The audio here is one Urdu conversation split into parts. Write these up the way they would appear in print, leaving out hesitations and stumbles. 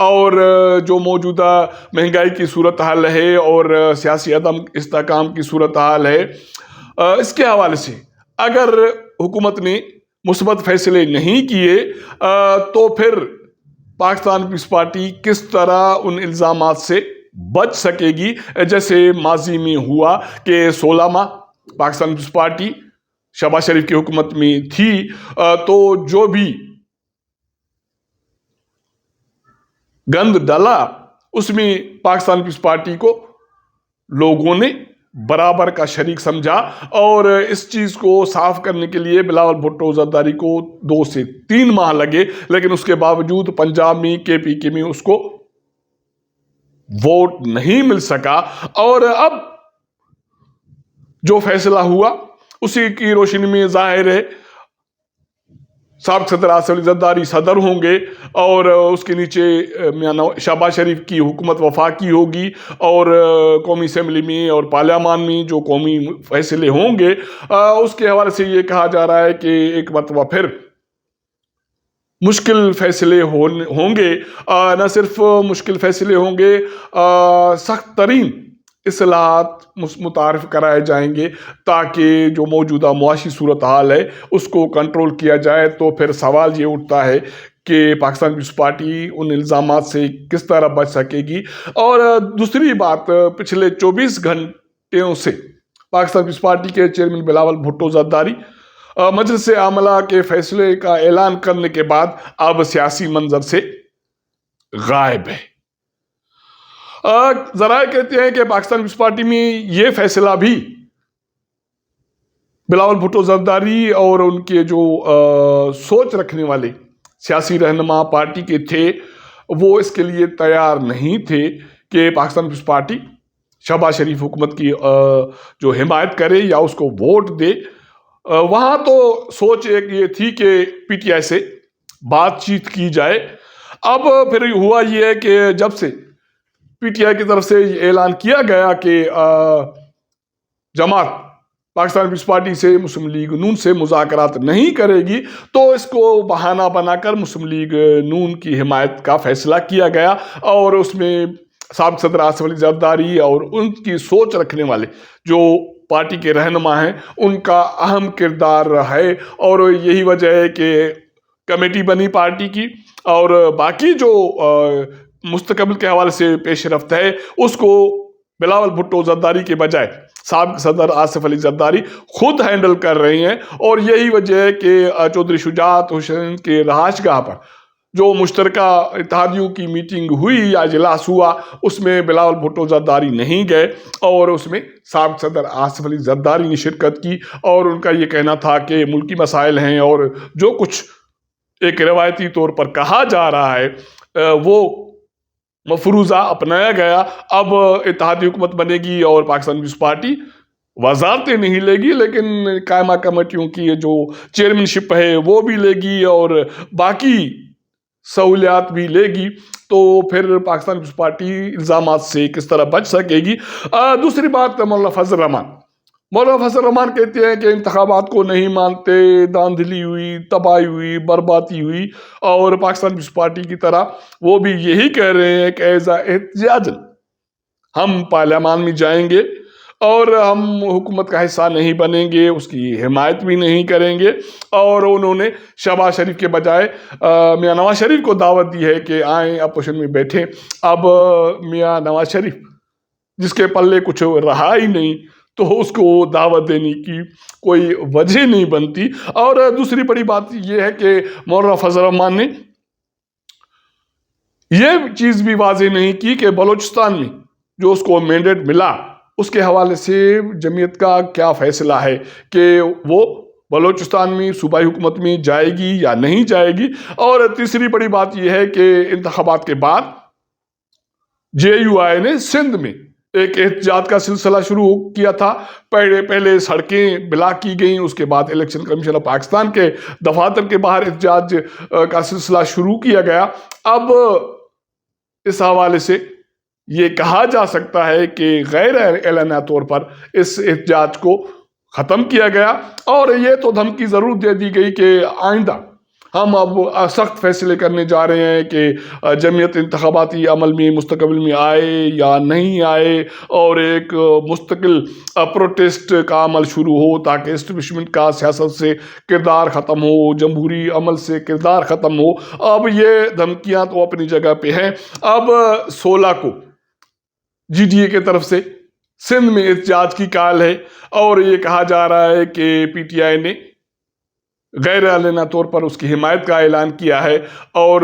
اور جو موجودہ مہنگائی کی صورتحال ہے اور سیاسی عدم استحکام کی صورتحال ہے، اس کے حوالے سے اگر حکومت نے مثبت فیصلے نہیں کیے تو پھر پاکستان پیپلز پارٹی کس طرح ان الزامات سے بچ سکے گی، جیسے ماضی میں ہوا کہ 16 ماہ پاکستان پیپلز پارٹی شہباز شریف کی حکومت میں تھی، تو جو بھی گند ڈلا اس میں پاکستان پیپلز پارٹی کو لوگوں نے برابر کا شریک سمجھا، اور اس چیز کو صاف کرنے کے لیے بلاول بھٹو زرداری کو 2 سے 3 ماہ لگے، لیکن اس کے باوجود پنجاب میں KPK میں اس کو ووٹ نہیں مل سکا، اور اب جو فیصلہ ہوا اسی کی روشنی میں ظاہر ہے سابق صدر آصف علی زرداری صدر ہوں گے، اور اس کے نیچے شہباز شریف کی حکومت وفاقی ہوگی، اور قومی اسمبلی میں اور پارلیمان میں جو قومی فیصلے ہوں گے اس کے حوالے سے یہ کہا جا رہا ہے کہ ایک مرتبہ پھر مشکل فیصلے ہوں گے، نہ صرف مشکل فیصلے ہوں گے، سخت ترین اصلاحات متعارف کرائے جائیں گے تاکہ جو موجودہ معاشی صورتحال ہے اس کو کنٹرول کیا جائے۔ تو پھر سوال یہ اٹھتا ہے کہ پاکستان پیپلز پارٹی ان الزامات سے کس طرح بچ سکے گی۔ اور دوسری بات، پچھلے 24 گھنٹوں سے پاکستان پیپلز پارٹی کے چیئرمین بلاول بھٹو زرداری مجلس عاملہ کے فیصلے کا اعلان کرنے کے بعد اب سیاسی منظر سے غائب ہے۔ ذرائع کہتے ہیں کہ پاکستان پیپلز پارٹی میں یہ فیصلہ بھی بلاول بھٹو زرداری اور ان کے جو سوچ رکھنے والے سیاسی رہنما پارٹی کے تھے وہ اس کے لیے تیار نہیں تھے کہ پاکستان پیپلز پارٹی شہباز شریف حکومت کی جو حمایت کرے یا اس کو ووٹ دے۔ وہاں تو سوچ ایک یہ تھی کہ PTI سے بات چیت کی جائے۔ اب پھر ہوا یہ ہے کہ جب سے PTI کی طرف سے اعلان کیا گیا کہ جماعت پاکستان پیپلز پارٹی سے مسلم لیگ نون سے مذاکرات نہیں کرے گی، تو اس کو بہانہ بنا کر مسلم لیگ نون کی حمایت کا فیصلہ کیا گیا، اور اس میں سابق صدر آصف علی زرداری اور ان کی سوچ رکھنے والے جو پارٹی کے رہنما ہیں ان کا اہم کردار ہے، اور یہی وجہ ہے کہ کمیٹی بنی پارٹی کی، اور باقی جو مستقبل کے حوالے سے پیش رفت ہے اس کو بلاول بھٹو زرداری کے بجائے سابق صدر آصف علی زرداری خود ہینڈل کر رہے ہیں۔ اور یہی وجہ ہے کہ چودھری شجاعت حسین کے رہائش گاہ پر جو مشترکہ اتحادیوں کی میٹنگ ہوئی یا اجلاس ہوا اس میں بلاول بھٹو زرداری نہیں گئے، اور اس میں سابق صدر آصف علی زرداری نے شرکت کی، اور ان کا یہ کہنا تھا کہ ملکی مسائل ہیں اور جو کچھ ایک روایتی طور پر کہا جا رہا ہے وہ مفروضہ اپنایا گیا۔ اب اتحادی حکومت بنے گی اور پاکستان پیپلز پارٹی وزارتیں نہیں لے گی، لیکن قائمہ کمیٹیوں کی جو چیئرمین شپ ہے وہ بھی لے گی اور باقی سہولیات بھی لے گی، تو پھر پاکستان پیپلز پارٹی الزامات سے کس طرح بچ سکے گی۔ دوسری بات، مولانا فضل الرحمان کہتے ہیں کہ انتخابات کو نہیں مانتے، دھاندلی ہوئی، تباہی ہوئی، بربادی ہوئی، اور پاکستان پیپلز پارٹی کی طرح وہ بھی یہی کہہ رہے ہیں کہ ایزا احتجاج ہم پارلیمان میں جائیں گے اور ہم حکومت کا حصہ نہیں بنیں گے، اس کی حمایت بھی نہیں کریں گے۔ اور انہوں نے شہباز شریف کے بجائے میاں نواز شریف کو دعوت دی ہے کہ آئیں اپوزیشن میں بیٹھیں۔ اب میاں نواز شریف جس کے پلے کچھ رہا ہی نہیں، تو اس کو دعوت دینے کی کوئی وجہ نہیں بنتی۔ اور دوسری بڑی بات یہ ہے کہ مولانا فضل الرحمان نے یہ چیز بھی واضح نہیں کی کہ بلوچستان میں جو اس کو مینڈیٹ ملا اس کے حوالے سے جمعیت کا کیا فیصلہ ہے کہ وہ بلوچستان میں صوبائی حکومت میں جائے گی یا نہیں جائے گی۔ اور تیسری بڑی بات یہ ہے کہ انتخابات کے بعد JUI نے سندھ میں ایک احتجاج کا سلسلہ شروع کیا تھا۔ پہلے سڑکیں بلاک کی گئیں، اس کے بعد الیکشن کمیشن آف پاکستان کے دفاتر کے باہر احتجاج کا سلسلہ شروع کیا گیا۔ اب اس حوالے سے یہ کہا جا سکتا ہے کہ غیر اعلانیہ طور پر اس احتجاج کو ختم کیا گیا، اور یہ تو دھمکی ضرور دے دی گئی کہ آئندہ ہم اب سخت فیصلے کرنے جا رہے ہیں کہ جمعیت انتخاباتی عمل میں مستقبل میں آئے یا نہیں آئے، اور ایک مستقل پروٹیسٹ کا عمل شروع ہو تاکہ اسٹیبلشمنٹ کا سیاست سے کردار ختم ہو، جمہوری عمل سے کردار ختم ہو۔ اب یہ دھمکیاں تو اپنی جگہ پہ ہیں۔ اب 16 کو جی ڈی اے کی طرف سے سندھ میں احتجاج کی کال ہے، اور یہ کہا جا رہا ہے کہ پی ٹی آئی نے غیر اعلانیہ طور پر اس کی حمایت کا اعلان کیا ہے، اور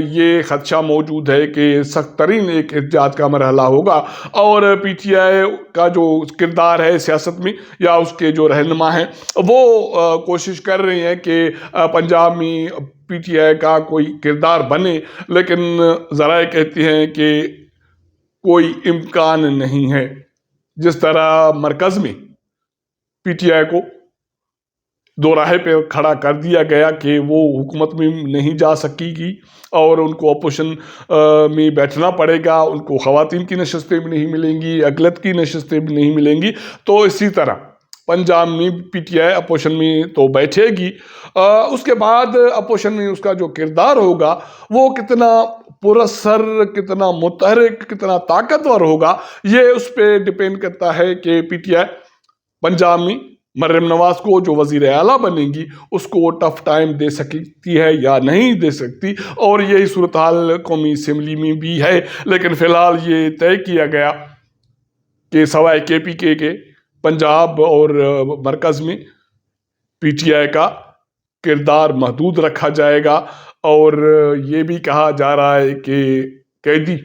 یہ خدشہ موجود ہے کہ سخت ترین ایک احتجاج کا مرحلہ ہوگا، اور پی ٹی آئی کا جو کردار ہے سیاست میں، یا اس کے جو رہنما ہیں، وہ کوشش کر رہے ہیں کہ پنجاب میں پی ٹی آئی کا کوئی کردار بنے، لیکن ذرائع کہتے ہیں کہ کوئی امکان نہیں ہے۔ جس طرح مرکز میں پی ٹی آئی کو دو راہے پہ کھڑا کر دیا گیا کہ وہ حکومت میں نہیں جا سکے گی، اور ان کو اپوزیشن میں بیٹھنا پڑے گا، ان کو خواتین کی نشستیں بھی نہیں ملیں گی، اقلیت کی نشستیں بھی نہیں ملیں گی، تو اسی طرح پنجاب میں پی ٹی آئی اپوزیشن میں تو بیٹھے گی۔ اس کے بعد اپوزیشن میں اس کا جو کردار ہوگا وہ کتنا پراثر، کتنا متحرک، کتنا طاقتور ہوگا، یہ اس پہ ڈپینڈ کرتا ہے کہ پی ٹی آئی پنجاب میں مریم نواز کو جو وزیر اعلیٰ بنے گی اس کو ٹف ٹائم دے سکتی ہے یا نہیں دے سکتی، اور یہی صورتحال قومی اسمبلی میں بھی ہے۔ لیکن فی الحال یہ طے کیا گیا کہ سوائے کے پی کے پنجاب اور مرکز میں پی ٹی آئی کا کردار محدود رکھا جائے گا، اور یہ بھی کہا جا رہا ہے کہ قیدی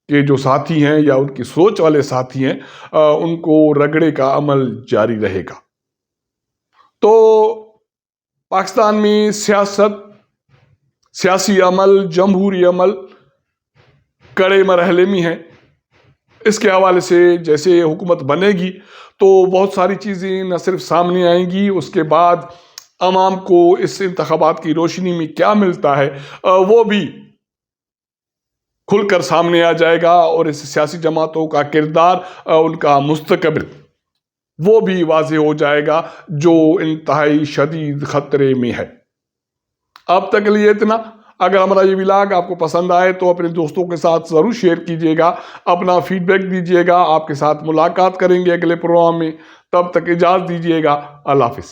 کے جو ساتھی ہیں یا ان کی سوچ والے ساتھی ہیں ان کو رگڑے کا عمل جاری رہے گا۔ تو پاکستان میں سیاست، سیاسی عمل، جمہوری عمل کڑے مرحلے میں ہے۔ اس کے حوالے سے جیسے حکومت بنے گی تو بہت ساری چیزیں نہ صرف سامنے آئیں گی، اس کے بعد عوام کو اس انتخابات کی روشنی میں کیا ملتا ہے وہ بھی کھل کر سامنے آ جائے گا، اور اس سیاسی جماعتوں کا کردار، ان کا مستقبل وہ بھی واضح ہو جائے گا جو انتہائی شدید خطرے میں ہے۔ اب تک کے لیے اتنا۔ اگر ہمارا یہ ولاگ آپ کو پسند آئے تو اپنے دوستوں کے ساتھ ضرور شیئر کیجیے گا، اپنا فیڈ بیک دیجیے گا۔ آپ کے ساتھ ملاقات کریں گے اگلے پروگرام میں، تب تک اجازت دیجیے گا۔ اللہ حافظ۔